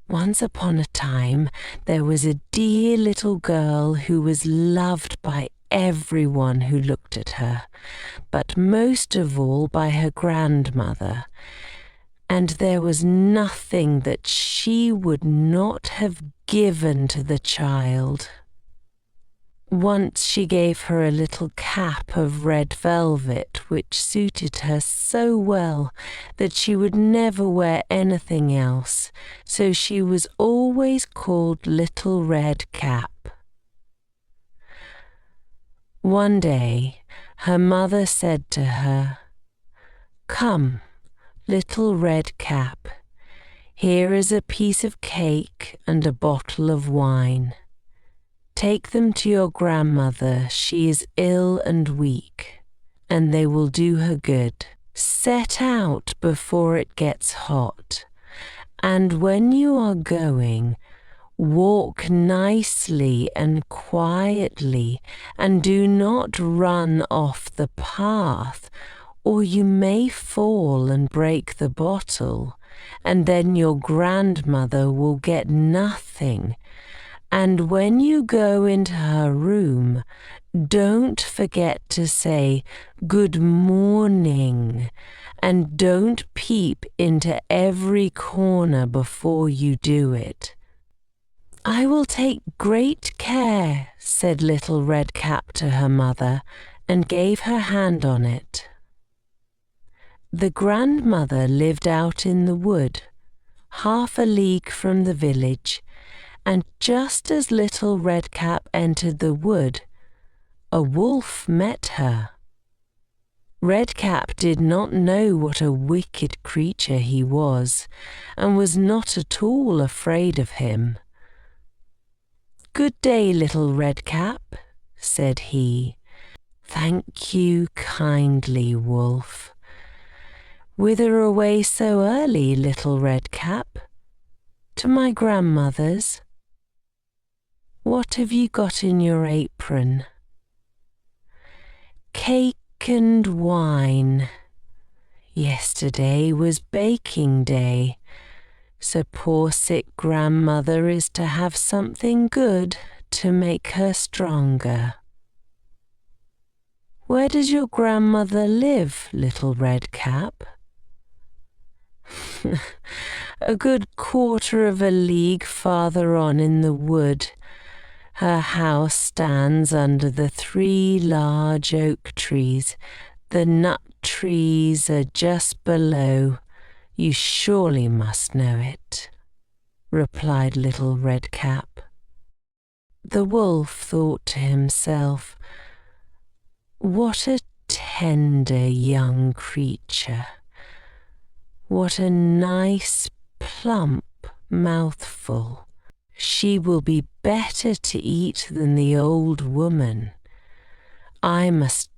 Once upon a time, there was a dear little girl who was loved by everyone who looked at her, but most of all by her grandmother. And there was nothing that she would not have given to the child. Once she gave her a little cap of red velvet which suited her so well that she would never wear anything else, so she was always called Little Red Cap. One day her mother said to her, "Come, Little Red Cap, here is a piece of cake and a bottle of wine. Take them to your grandmother, she is ill and weak, and they will do her good. Set out before it gets hot, and when you are going, walk nicely and quietly, and do not run off the path, or you may fall and break the bottle, and then your grandmother will get nothing. And when you go into her room, don't forget to say good morning, and don't peep into every corner before you do it." "I will take great care," said Little Red Cap to her mother, and gave her hand on it. The grandmother lived out in the wood, half a league from the village, and just as Little Red Cap entered the wood, a wolf met her. Red Cap did not know what a wicked creature he was, and was not at all afraid of him. "Good day, Little Red Cap," said he. "Thank you kindly, wolf. Whither away so early, Little Red Cap?" "To my grandmother's." "What have you got in your apron?" "Cake and wine. Yesterday was baking day, so poor sick grandmother is to have something good to make her stronger." "Where does your grandmother live, Little Red Cap?" "A good quarter of a league farther on in the wood. Her house stands under the 3 large oak trees. The nut trees are just below. You surely must know it," replied Little Red Cap. The wolf thought to himself, "What a tender young creature! What a nice, plump mouthful! She will be better to eat than the old woman. I must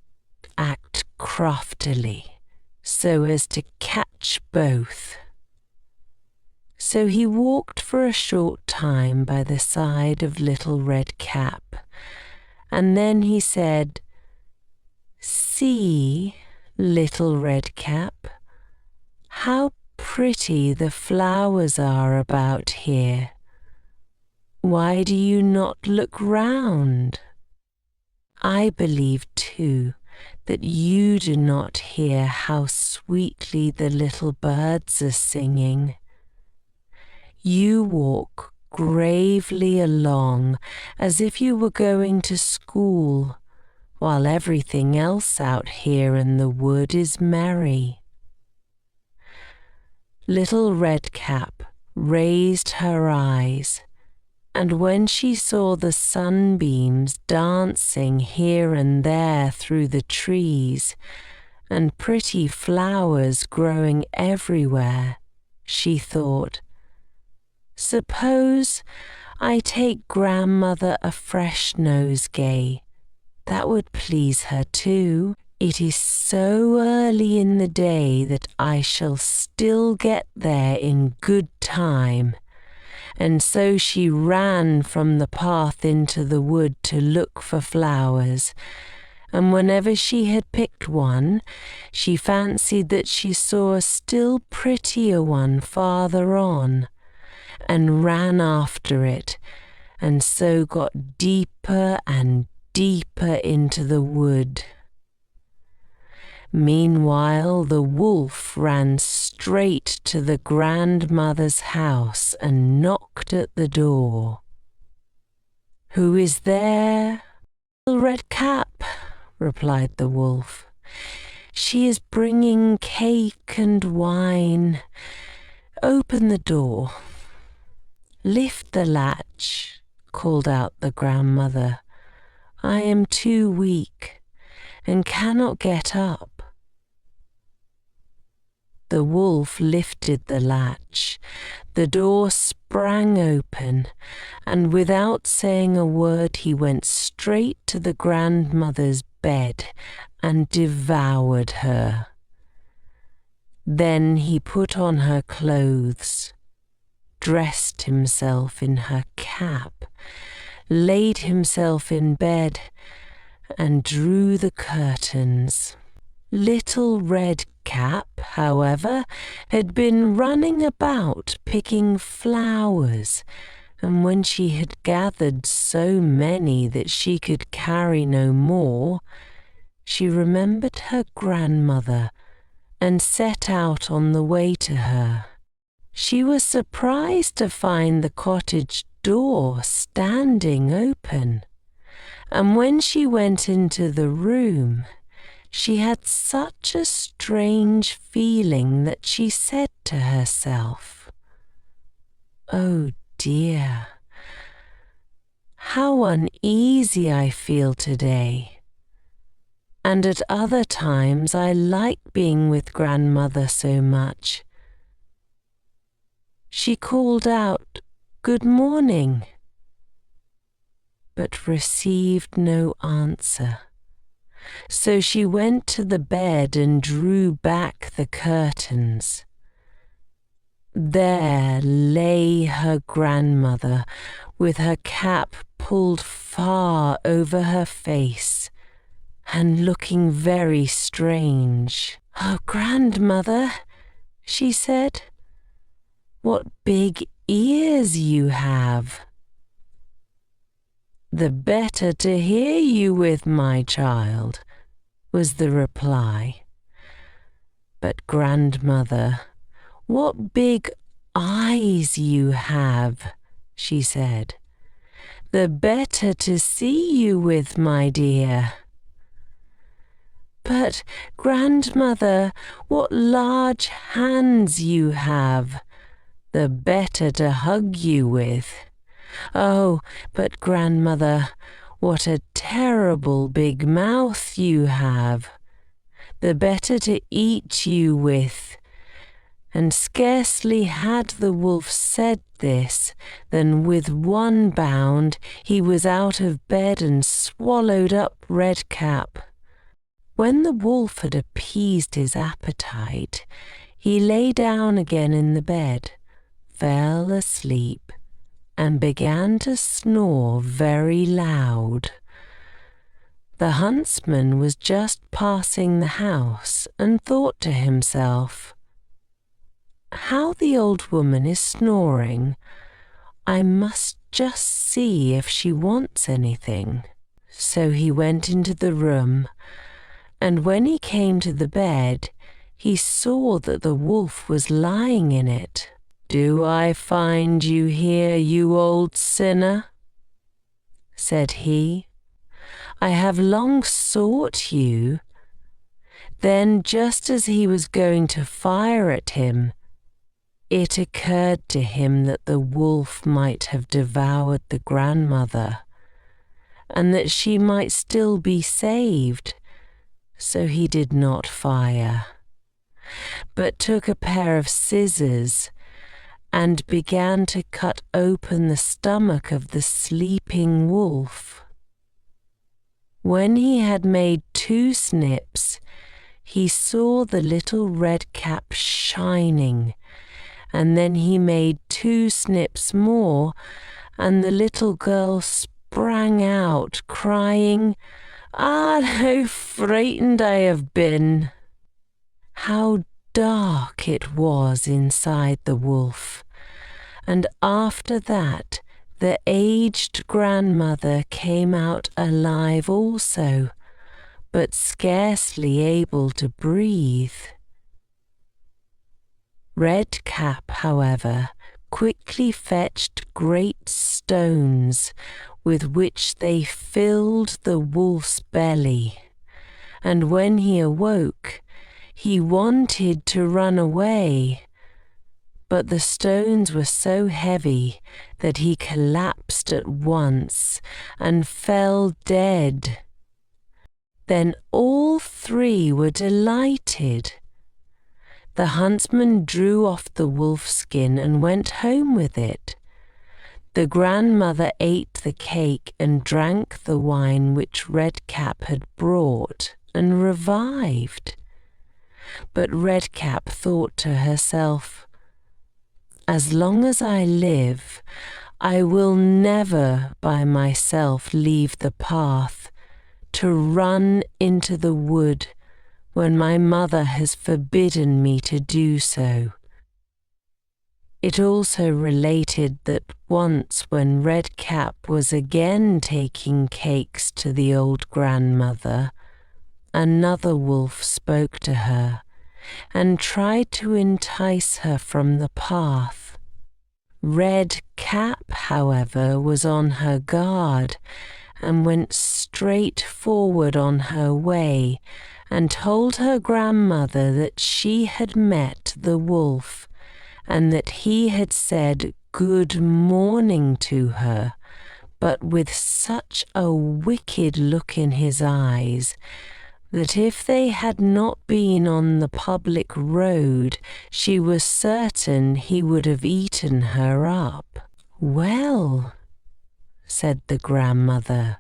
act craftily so as to catch both." So he walked for a short time by the side of Little Red Cap, and then he said, "See, Little Red Cap, how pretty the flowers are about here. Why do you not look round? I believe, too, that you do not hear how sweetly the little birds are singing. You walk gravely along as if you were going to school, while everything else out here in the wood is merry." Little Red Cap raised her eyes, and when she saw the sunbeams dancing here and there through the trees, and pretty flowers growing everywhere, she thought, "Suppose I take grandmother a fresh nosegay. That would please her too. It is so early in the day that I shall still get there in good time." And so she ran from the path into the wood to look for flowers, and whenever she had picked one, she fancied that she saw a still prettier one farther on, and ran after it, and so got deeper and deeper into the wood. Meanwhile, the wolf ran straight to the grandmother's house and knocked at the door. "Who is there?" "Little Red Cap," replied the wolf. "She is bringing cake and wine. Open the door." "Lift the latch," called out the grandmother. "I am too weak and cannot get up." The wolf lifted the latch. The door sprang open, and without saying a word he went straight to the grandmother's bed and devoured her. Then he put on her clothes, dressed himself in her cap, laid himself in bed, and drew the curtains. Little Red Cap, however, had been running about picking flowers, and when she had gathered so many that she could carry no more, she remembered her grandmother and set out on the way to her. She was surprised to find the cottage door standing open, and when she went into the room, she had such a strange feeling that she said to herself, "Oh dear, how uneasy I feel today. And at other times I like being with grandmother so much." She called out, "Good morning," but received no answer. So she went to the bed and drew back the curtains. There lay her grandmother, with her cap pulled far over her face, and looking very strange. "Oh, grandmother," she said, "what big ears you have!" "The better to hear you with, my child," was the reply. "But grandmother, what big eyes you have," she said. "The better to see you with, my dear." "But grandmother, what large hands you have, the better to hug you with." "Oh, but grandmother, what a terrible big mouth you have, the better to eat you with." And scarcely had the wolf said this than with one bound he was out of bed and swallowed up Red Cap. When the wolf had appeased his appetite, he lay down again in the bed, fell asleep, and began to snore very loud. The huntsman was just passing the house and thought to himself, "How the old woman is snoring! I must just see if she wants anything." So he went into the room, and when he came to the bed, he saw that the wolf was lying in it. "Do I find you here, you old sinner?" said he. "I have long sought you." Then, just as he was going to fire at him, it occurred to him that the wolf might have devoured the grandmother, and that she might still be saved, so he did not fire, but took a pair of scissors and began to cut open the stomach of the sleeping wolf. When he had made 2 snips, he saw the little Red Cap shining, and then he made 2 snips more, and the little girl sprang out, crying, Ah, how frightened I have been! How dark it was inside the wolf, and after that the aged grandmother came out alive also, but scarcely able to breathe. Redcap, however, quickly fetched great stones with which they filled the wolf's belly, and when he awoke, he wanted to run away, but the stones were so heavy that he collapsed at once and fell dead. Then all three were delighted. The huntsman drew off the wolf skin and went home with it. The grandmother ate the cake and drank the wine which Redcap had brought and revived. But Redcap thought to herself, "As long as I live, I will never by myself leave the path to run into the wood when my mother has forbidden me to do so." It also related that once when Redcap was again taking cakes to the old grandmother, another wolf spoke to her and tried to entice her from the path. Redcap, however, was on her guard and went straight forward on her way and told her grandmother that she had met the wolf and that he had said good morning to her, but with such a wicked look in his eyes that if they had not been on the public road, she was certain he would have eaten her up. "Well," said the grandmother,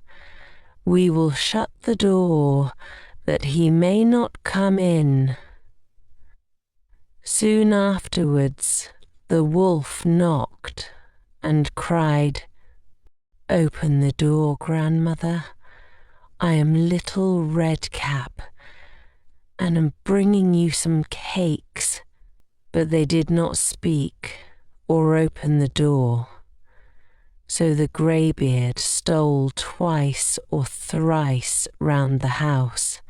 "we will shut the door that he may not come in." Soon afterwards, the wolf knocked and cried, "Open the door, grandmother. I am little Redcap, and am bringing you some cakes." But they did not speak or open the door. So the greybeard stole twice or thrice round the house,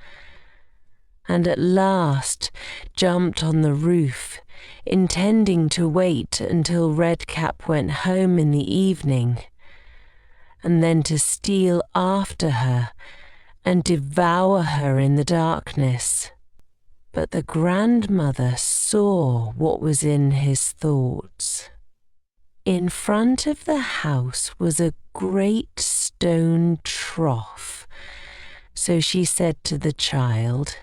and at last jumped on the roof, intending to wait until Redcap went home in the evening, and then to steal after her and devour her in the darkness. But the grandmother saw what was in his thoughts. In front of the house was a great stone trough, so she said to the child,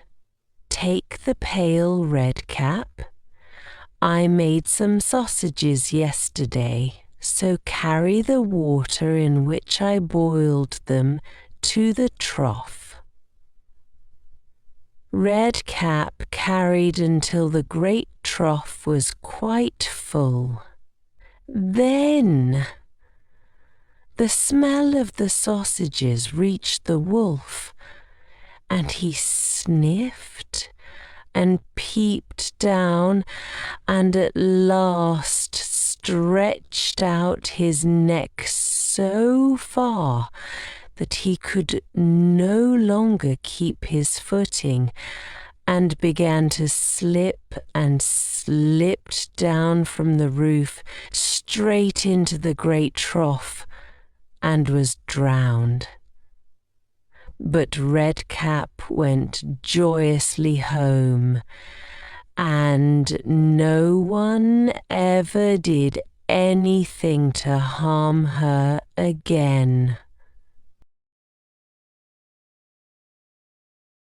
"Take the pail, Redcap. I made some sausages yesterday, so carry the water in which I boiled them to the trough." Redcap carried until the great trough was quite full. Then the smell of the sausages reached the wolf, and he sniffed and peeped down and at last stretched out his neck so far that he could no longer keep his footing and began to slip and slipped down from the roof straight into the great trough and was drowned. But Redcap went joyously home, and no one ever did anything to harm her again.